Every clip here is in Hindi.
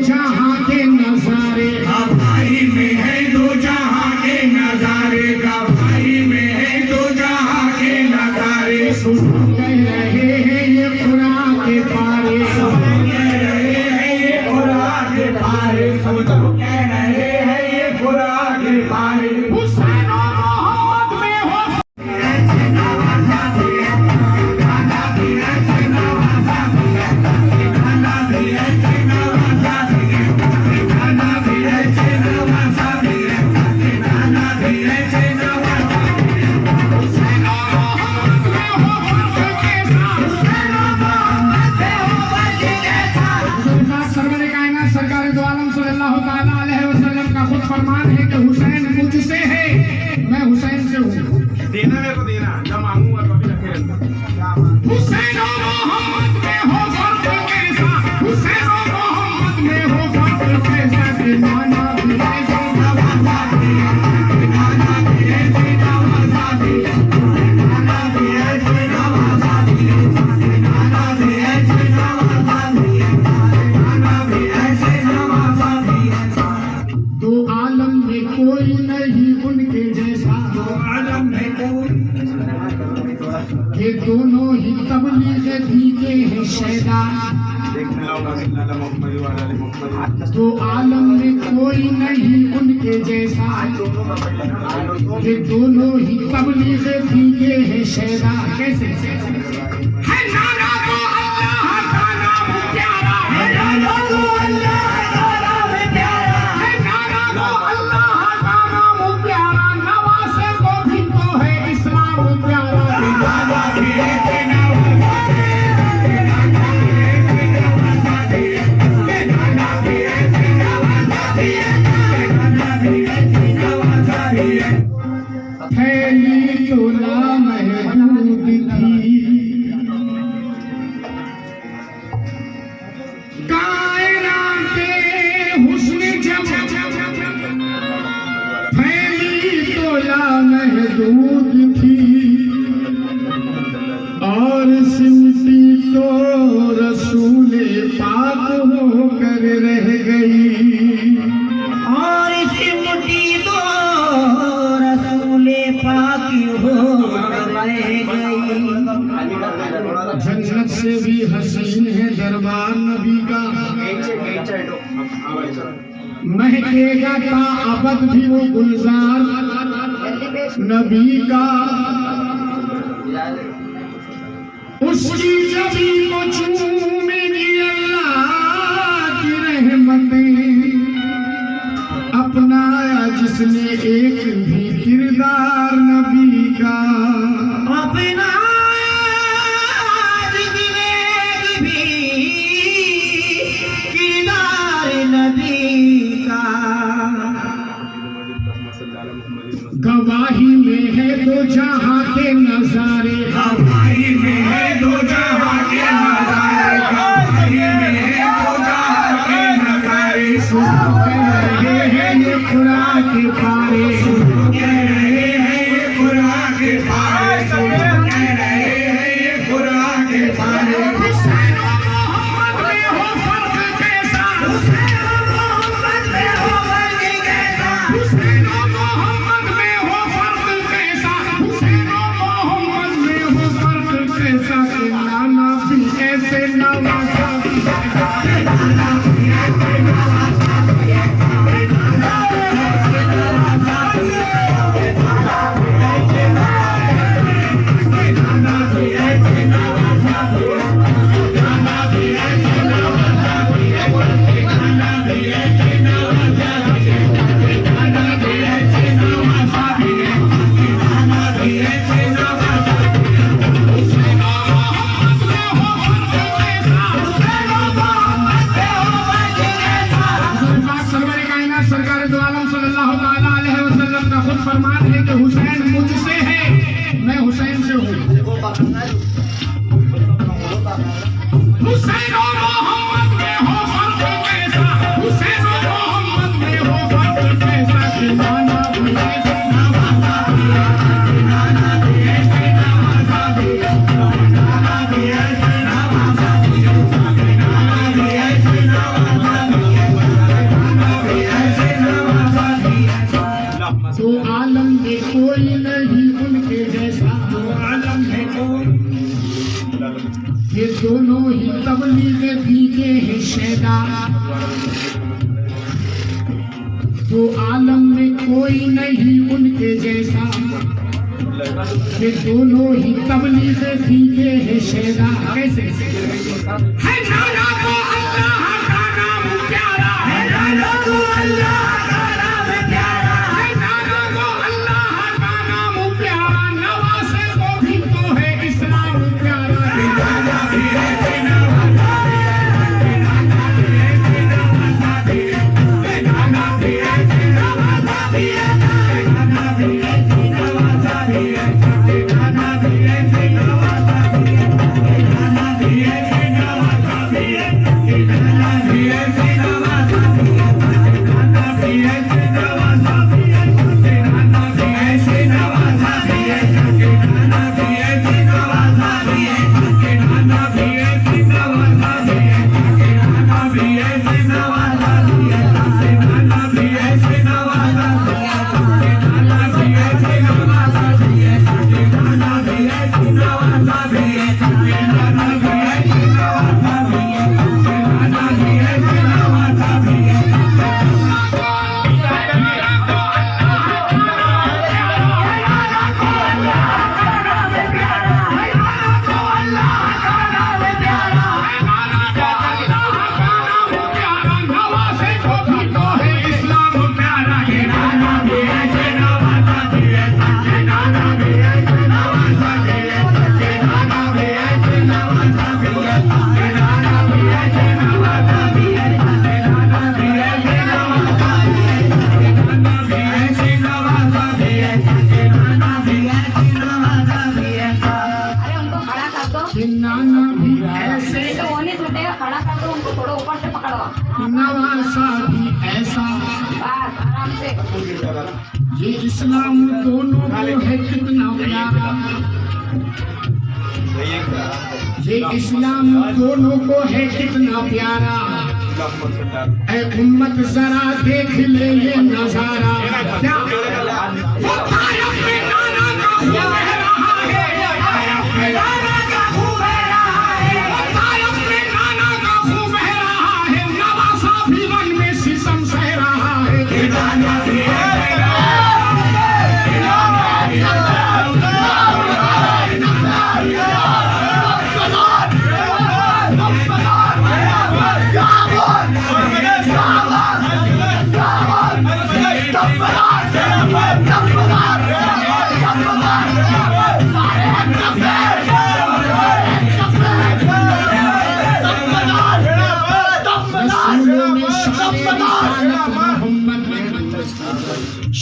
जहां के नजारे, गवाही में है दो जहां के नजारे, गवाही में है दो जहां के नजारे। सुन कह रहे हैं ये कुरान के पारे, सुन कह रहे हैं ये कुरान के पारे, सुन कह रहे हैं ये कुरान के पारे। हुसैन और मोहम्मद में हो सरकार दो आलम सल्लल्लाहु ताला अलैहि वसल्लम का खुद फरमान है कि हुसैन मुझसे है, मैं हुसैन से हूँ। देना मेरे को देना, जब मांगूंगा तो अभी रखे रहना। हुसैन और मोहम्मद में हो फर्क कैसा, हुसैन और मोहम्मद में हो फर्क कैसा, दीवाना भी ऐसे नवाजा दिया, दीवाना भी ऐसे नवाजा दिया, दीवाना भी ऐसे नवाजा दिया, दीवाना भी ऐसे नवाजा दिया, दीवाना भी ऐसे नवाजा दिया। दो आलम में कोई नहीं उनके जैसा, दो आलम में कोई, ये दोनों ही तबलीग दीके हैं शैदा। तो आलम में कोई नहीं उनके जैसा, ये दोनों ही तबलीग दीके हैं शैदा। कैसे है नारा तो अल्लाह का नाम प्यारा, है नारा तो अल्लाह का नाम प्यारा, है नारा तो अल्लाह का नाम प्यारा, नवासे को भी तो है इस्लाम प्यारा। दीवाना भी ऐसे नवाजा दे, दीवाना भी ऐसे नवाजा दे, दीवाना भी ऐसे नवाजा दे, दीवाना भी ऐसे नवाजा दे। फैली तो लामहदूद थी, कायनात के हुस्न जब फैली तो लामहदूद थी, और सिमटी तो रसूल पाक होकर रह गई, और सिमटी तो रसूल पाक होकर रह गई। जन्नत से भी हसीन है दरबार नबी का, महकेगा का अबद भी वो गुलजार नबी का। उसकी जबी को चूमेगी अल्लाह की रहमतें, अपनाया जिसने एक भी किरदार नबी का, अपना जिसने भी किरदार नबी का। गवाही में है दो जहां के नजारे, गवाही में है दो जहां के नजारे, गवाही में है दो जहां के नजारे। सुन कह रहे हैं ये कुरान के पारे, सुन कह रहे हैं ये कुरान के पारे, सुन कह रहे हैं ये कुरान के पारे। हुसैन और मोहम्मद में हो फर्क कैसा, हुसैन और मोहम्मद में हो फर्क कैसा, हुसैन और मोहम्मद में हो फर्क कैसा, हुसैन और मोहम्मद में हो फर्क कैसा, कि नाना भी ऐसे नवाजा दिया, नाना भी ऐसे नवाजा दिया, नाना भी ऐसे नवाजा कोई नहीं उनके जैसा, दो आलम में कोई ये दोनों ही तबलीग दीगे हैं शैदा। दो आलम में कोई नहीं उनके जैसा, ये दोनों ही तबलीग दीगे हैं शैदा। कैसे है नाना को अल्लाह का नाम प्यारा, है नाना को अल्लाह का नाम प्यारा, है नाना को अल्लाह का नाम प्यारा, नवासे को भी तो है इस्लाम प्यारा। नाना भी ऐसे नवाजा है, नाना भी ऐसे नवाजा है, नाना भी ऐसे नवाजा है, नाना भी ऐसे नवाजा है, नाना भी ऐसे नवाजा है, नाना भी ऐसे नवाजा है, नाना भी ऐसे नवाजा है, नाना भी ऐसे नवाजा है, नाना भी ऐसे नवाजा है, नाना भी ऐसे नवाजा है, नाना भी ऐसे नवाजा है, नाना भी ऐसे नवाजा है, नाना भी ऐसे नवाजा है, नाना भी ऐसे नवाजा है, नाना भी ऐसे नवाजा है, नाना भी ऐसे नवाजा है, नाना भी ऐसे नवाजा है। नवासे को भी तो है इस्लाम प्यारा। नाना भी ऐसे नवाजा है, नाना भी ऐसे नवाजा है, नाना भी ऐसे नवाजा है, नाना भी ऐसे नवाजा है, नाना भी ऐसे नवाजा है, नाना भी ऐसे नवाजा है, नाना भी ऐसे नवाजा है। अरे उनको खड़ा कर दो, कि नाना भी ऐसे, नहीं तो वो नहीं छूटेगा। खड़ा कर दो उनको, थोड़ा ऊपर से पकड़ो, नवासा भी ऐसा। बस आराम से। ये इस्लाम दोनों को है कितना प्यारा, ये इस्लाम दोनों को है कितना प्यारा। ऐ उम्मत जरा देख ले ये नजारा। क्या वो तायफ में नाना का खून बह रहा है, तायफ में नाना का खून बह रहा है, तायफ में नाना का खून बह रहा है, नवासा भी रंग में सितम सह रहा है। नाना भी ऐसे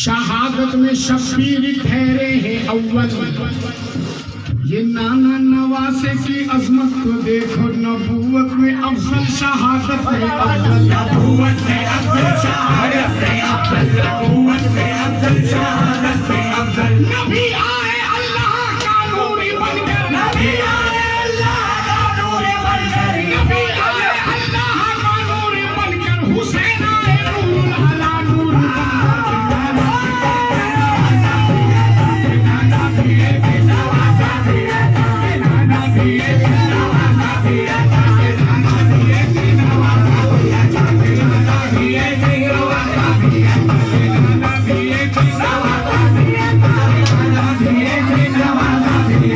शहादत में शब्बीर ठहरे हैं अव्वल। ये नाना नवासे की अजमत को देखो, नबूवत में अफजल शहादत में अफजल, नबूवत में अफजल शहादत में अफजल, नबूवत में अफजल शहादत में अफजल। नबी आए अल्लाह का नूरी बनकर, नबी आए अल्लाह का नूर बनकर, नबी आए अल्लाह का नूरी बनकर, हुसैन आए नूरुल अला नूर बनकर। नाना भी ऐसे नवाजा है, नाना भी ऐसे नवाजा है, नाना भी ऐसे नवाजा है, नाना भी ऐसे नवाजा है, नाना भी ऐसे नवाजा है, नाना भी ऐसे नवाजा है, नाना भी ऐसे नवाजा है,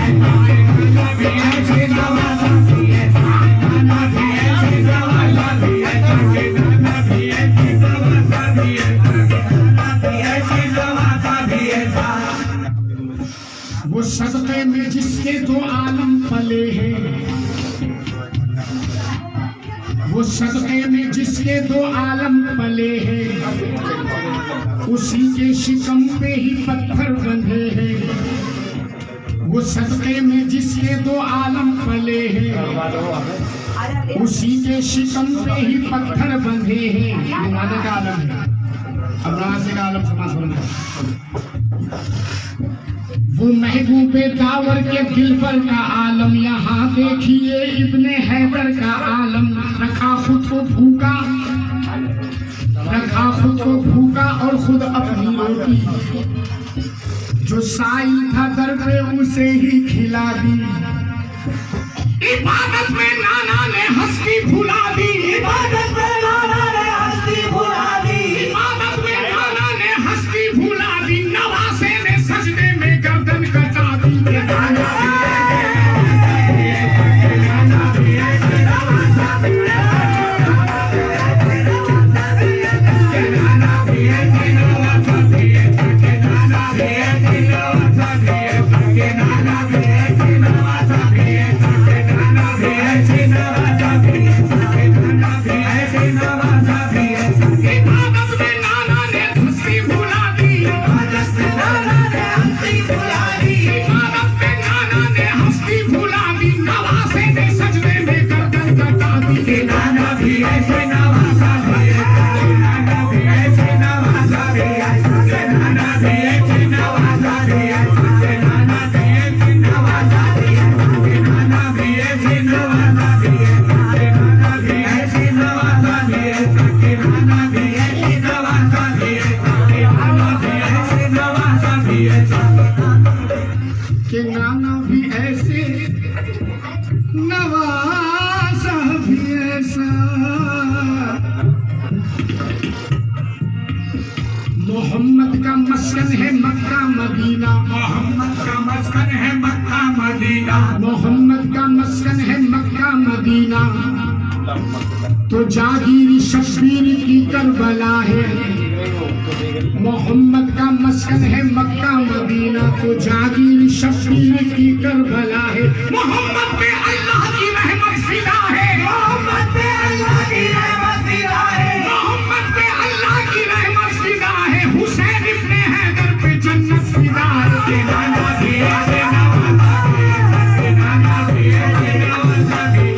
नाना भी ऐसे नवाजा है, नाना भी ऐसे नवाजा है, नाना भी ऐसे नवाजा है। वो सदक़े में जिसके दो आलम पले हैं, वो सदक़े में जिसके दो आलम पले हैं, उसी के शिकम पे ही पत्थर बंधे हैं। वो सदक़े में जिसके दो आलम पले हैं, उसी के शिकम पे ही पत्थर बंधे हैं। ये नाना का आलम है, अब नासिर का आलम समाज होना। वो महबूबे दावर के दिलबर का आलम, यहाँ देखिए इब्ने हैदर का आलम। रखा खुद को भूखा, रखा खुद को भूखा और खुद अपनी रोटी। जो साई था दर पे उसे ही खिला दी। इबादत में नाना ने हस्ती भुला दी। इबादत में नाना ने हस्ती भुला दी। इबादत में नाना ने हस्ती भुला दी। नवासे ने सजदे में गर्दन कटा दी। मोहम्मद का मस्कन है मक्का मदीना। मोहम्मद का मस्कन है मक्का मदीना। मोहम्मद का मस्कन है मक्का मदीना। तो जागीर शब्बीर की करबला है। मोहम्मद का मस्कन है मक्का मदीना। तो जागीर शब्बीर की करबला है। मोहम्मद पे अल्लाह की रहमत फिदा है। मोहम्मद पे अल्लाह की रहमत फिदा है। मोहम्मद पे अल्लाह की रहमत फिदा है। हुसैन इब्ने हैदर पे जन्नत फिदा है। के नाना भी ऐसे नवाजा भी। के नाना भी ऐसे नवाजा भी।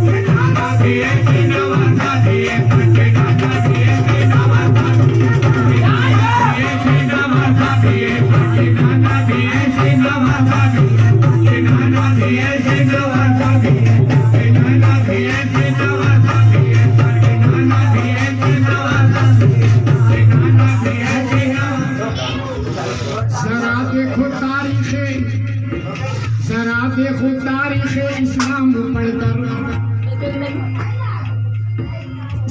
के नाना भी ऐसे नवाजा भी। के नाना भी ऐसे नवाजा भी। के नाना भी ऐसे नवाजा भी। के नाना भी ऐसे नवाजा भी। के नाना भी ऐसे नवाजा भी। के नाना भी ऐसे नवाजा भी। के नाना भी ऐसे नवाजा भी। के नाना भी ऐसे नवाजा भी। जरा देखो तारीखे, जरा देखो तारीखे इस्लाम पढ़कर।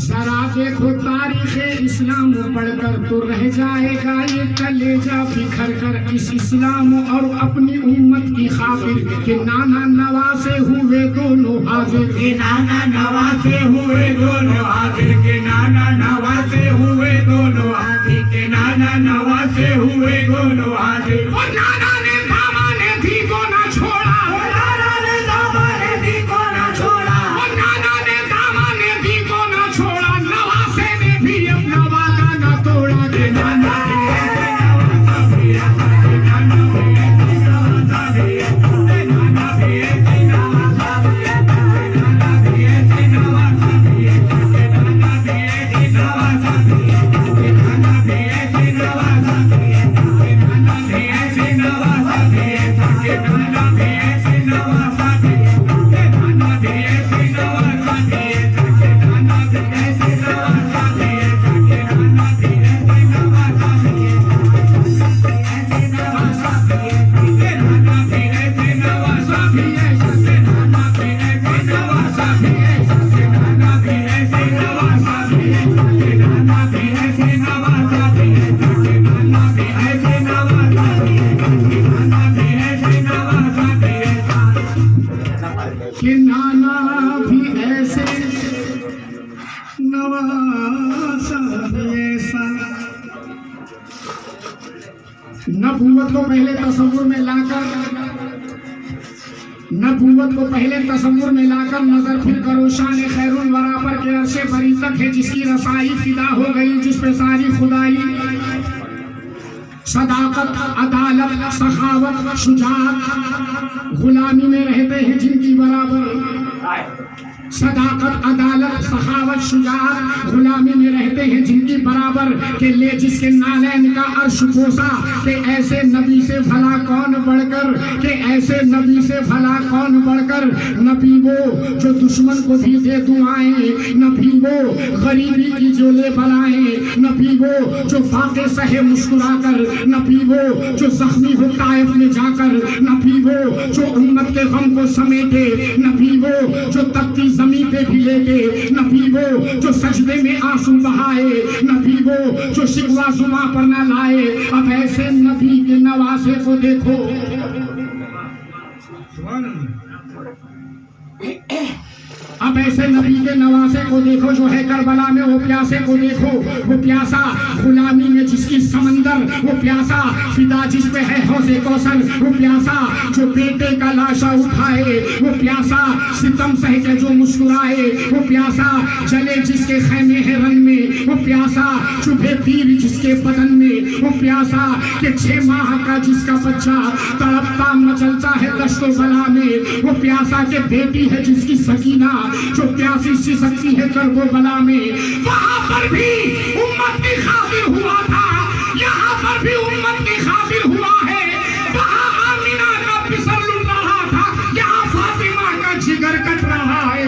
जरा देखो तारीखे इस्लाम पढ़कर तो रह जाएगा ये कलेजा बिखर कर। इस इस्लाम और अपनी उम्मत की खातिर कि नाना नवासे हुए दोनों हाजिर। के नाना नवासे हुए दोनों हाजिर। के नाना नवासे हुए दोनों हाजिर। के नाना नवासे हुए दोनों हाजिर। और नाना ने दामा ने भी को ना छोड़ा। नाना ने दामा ने भी को ना छोड़ा। और नाना ने दामा ने भी को ना छोड़ा। नवासे ने भी अपना वादा ना तोड़ा। के नाना भी ऐसे नवाजा भी। के नाना भी ऐसे नवाजा भी। के नाना भी ऐसे नवाजा भी। के नाना भी ऐसे नवाजा भी। के नाना भी ऐसे नवाजा भी। के नाना भी ऐसे नवाजा भी। के नाना भी ऐसे नवाजा भी। के नाना भी ऐसे नवाजा भी। के नाना भी ऐसे नवाजा भी। के नाना भी ऐसे नवाजा भी। के नाना भी ऐसे नवाजा भी। ऐसे नवाजा भी। के नाना भी ऐसे नवाजा भी। के नाना भी ऐसे नवाजा भी। के नाना भी ऐसे नवाजा भी। के नाना भी ऐसे नवाजा भी। के नाना भी ऐसे नवाजा भी। के नाना भी ऐसे नवाजा भी। कि नाना भी ऐसे नवासा भी ऐसा। नबूवत को पहले तसव्वुर में लाकर, नबूवत को पहले तसव्वुर में लाकर नजर फिर करो शान खैरुल वरा पर के अर्शे बरी तक है जिसकी रसाई फिदा हो गई, जिस पे सारी खुदाई। सदाकत, अदालत, सखावत, शुजाअत गुलामी में रहते हैं जिनकी बराबर। सदाकत, अदालत, सखावत, शुजाअत गुलामी में रहते हैं जिनकी बराबर के ले जिसके नालैन का अर्श पोसा के ऐसे नबी से भला कौन बढ़कर, के ऐसे नबी से भला कौन बढ़कर। नबी वो जो दुश्मन को भी दे दुआएं, नबी वो गरीबी की जो ले बलाएं, नबी वो जो फाके सहे मुस्कुरा कर, नबी वो जो जख्मी हो ताइफ में जाकर, नबी वो जो उम्मत के गम को समेटे, नबी वो जो तख्ती जमीन पे भी लेके, नबी वो जो सजदे में आंसू बहाए, नबी वो जो शिकवा जुबां पर न लाए। अब ऐसे नबी के नवासे को देखो, अब ऐसे नबी के नवासे को देखो जो है करबला में, वो प्यासे को देखो, वो प्यासा गुलामी में जिसकी समंदर, वो प्यासा फिदा जिस पे है हौज़े कौसर, वो प्यासा जो बेटे का लाशा उठाए, वो प्यासा सितम सह के जो मुस्कुराए, वो प्यासा जले जिसके खैमे है रन में, वो प्यासा चुभे तीर जिसके बदन में, वो प्यासा के 6 माह का जिसका बच्चा तड़पता मचलता है दश्तो बला में, वो प्यासा के बेटी है जिसकी सकीना जो प्यासी सी सकती है करबो बला में। वहां पर भी उम्मत की खातिर हुआ था, यहाँ पर भी उम्मत की खातिर हुआ है। वहां आमिना का पिसल लुट रहा था, यहाँ फातिमा का जिगर कट रहा है।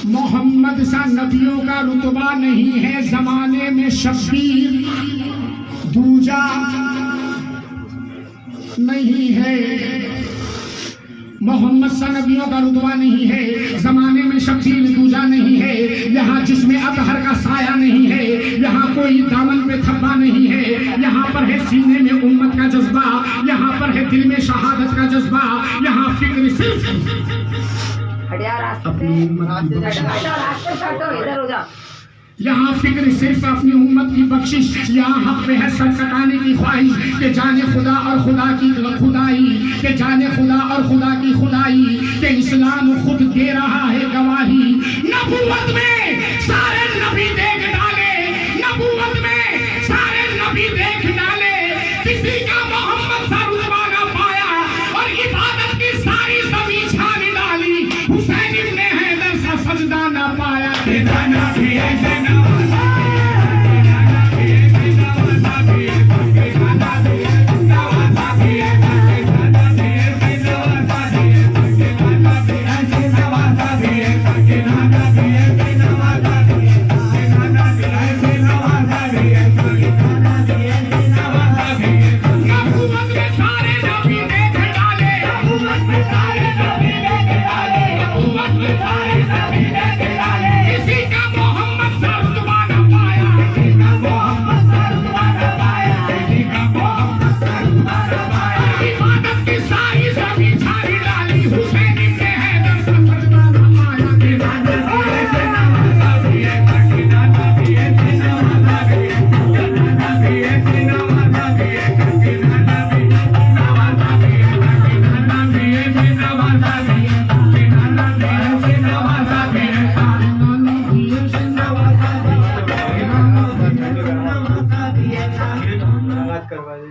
मोहम्मद सा नबियों का रुतबा नहीं है जमाने में शब्बीर, दूजा नहीं है। मोहम्मद सा नबियों का रुतबा नहीं है जमाने में शब्बीर, दूजा नहीं है। यहाँ जिसमें अतहर का साया नहीं है, यहाँ कोई दामन पे थप्पा नहीं है। यहाँ पर है सीने में उम्मत का जज्बा, यहाँ पर है दिल में शहादत का जज्बा। यहाँ फिक्र सिर्फ अपनी उम्मत की बख्शिश, यहाँ फिक्र सिर्फ अपनी उम्मत की बख्शिश। यहाँ हक पे है सर कटाने की ख्वाहिश के जाने खुदा और खुदा की खुदाई, के जाने खुदा और खुदा की खुदाई, के इस्लाम खुद दे रहा है गवाही। नबूवत में सारे नबी देख डाले, नबूवत में सारे नबी देख डाले, किसी का मोहम्मद सा रुतबा ना पाया और इबादत की सारी ज़मीन छान डाली। हुसैन इब्ने हैदर सा सजदा ना पाया। बात करवा दे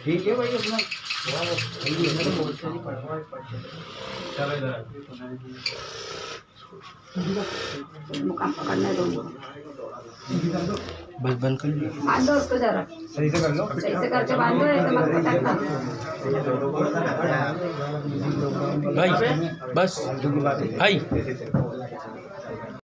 ठीक है भाई अपना मुकाम पकड़ने दो बस बंद कर लो बांधो उसको जरा सही से कर लो सही से करके बांधो ऐसे मत पटकना भाई बस भाई